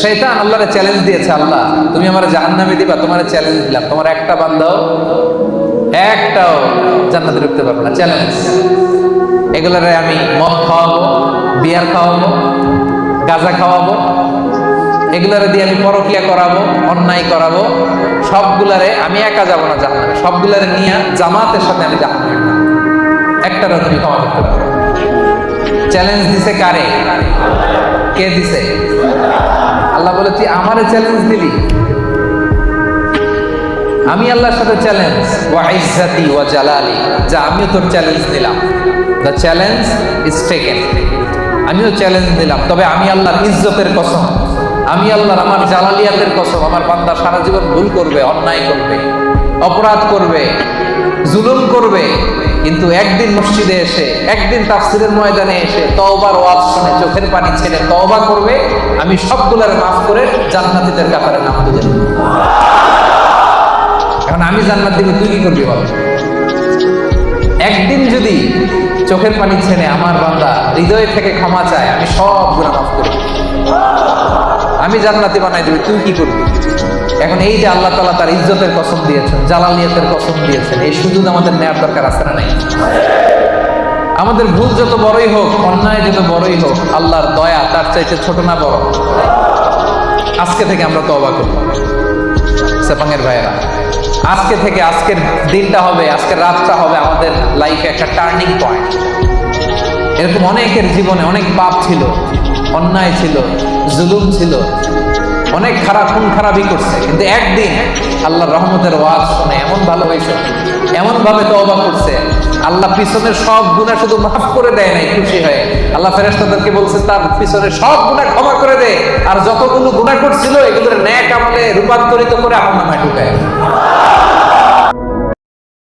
শয়তান আল্লাহরে চ্যালেঞ্জ দিয়েছে, আল্লাহ তুমি আমার জাহান্নামে দিবা, তোমার চ্যালেঞ্জ দিলাম, তোমার একটা বান্দাও একটাও জান্নাতে ঢুকতে পারবে না, চ্যালেঞ্জ। এগুলারে আমি মদ খাওয়াবো, বিয়ার খাওয়াবো, গাঁজা খাওয়াবো, এগুলারে দিয়ে আমি পরকিয়া করাবো, অন্যায় করাবো, সবগুলারে আমি একা যাবো না জাহান্নামে, সবগুলারে নিয়ে জামাতের সাথে আমি জাহান্নামে একটারও তুমি ক্ষমা করতে পারবে। চ্যালেঞ্জ দিছে কারে? কে দিছে? আল্লাহ বলে তুই আমারে চ্যালেঞ্জ দিলি, আমি আল্লাহর সাথে চ্যালেঞ্জ, ওয়া ইজ্জাতি ওয়া জালালি, যা আমিও তোর চ্যালেঞ্জ দিলাম, দ্য চ্যালেঞ্জ ইজ টেকেন, আমিও চ্যালেঞ্জ দিলাম, তবে আমি আল্লাহর ইজ্জতের কসম, আমি আল্লাহর আমার জালালিয়াতের কসম, আমার বান্দা সারা জীবন ভুল করবে, অন্যায় করবে, অপরাধ করবে, জুলুম করবে, কিন্তু একদিন মসজিদে এসে, একদিন তাফসীরের ময়দানে এসে তওবার ওয়াজ শুনে চোখের পানি ছেড়ে তওবা করবে, আমি সবগুলার মাফ করে জান্নাতীদের কাতারে নাম তুলে দেব। এখন আমি জান্নাত দিব, তুই কি করবি বল? একদিন যদি চোখের পানি ছেড়ে আমার বান্দা হৃদয় থেকে ক্ষমা চায়, আমি সব গুনাহ মাফ করব, আমি জান্নাতি বানাই দেব, তুই কি করবি? এখন এই যে আল্লাহ তাআলা তার ইজ্জতের কসম দিয়েছেন, জালালিয়াতের কসম দিয়েছেন, এই সুযোগ আমাদের নেওয়ার দরকার আছে না নাই? আমাদের ভুল যত বড়ই হোক, অন্যায় যত বড়ই হোক, আল্লাহর দয়া তার চাইতে ছোট না বড়? আজকে থেকে আমরা তওবা করব সেপাঙের ভাইয়েরা, আজকে থেকে, আজকের দিনটা হবে, আজকের রাতটা হবে আমাদের লাইফে একটা টার্নিং পয়েন্ট। এরকম অনেকের জীবনে অনেক পাপ ছিল, অন্যায় ছিল, জুলুম ছিল, অনেক খারাপ খুন খারাপই করছে, কিন্তু একদিন আল্লাহর রহমতের ওয়াজ শুনে এমন ভালো হয়েছে, এমন ভাবে তওবা করছে, আল্লাহ পিছনের সব গুনাহ শুধু মাফ করে দেয় নাই, খুশি হয়ে আল্লাহ ফেরেশতাদেরকে বলছে তার পিছনের সব গুনাহ ক্ষমা করে দে, আর যতগুলো গুনাহ করছিল এগুলোর নেক আমলে রূপান্তরিত করে আমলনামায় ঢুকায়।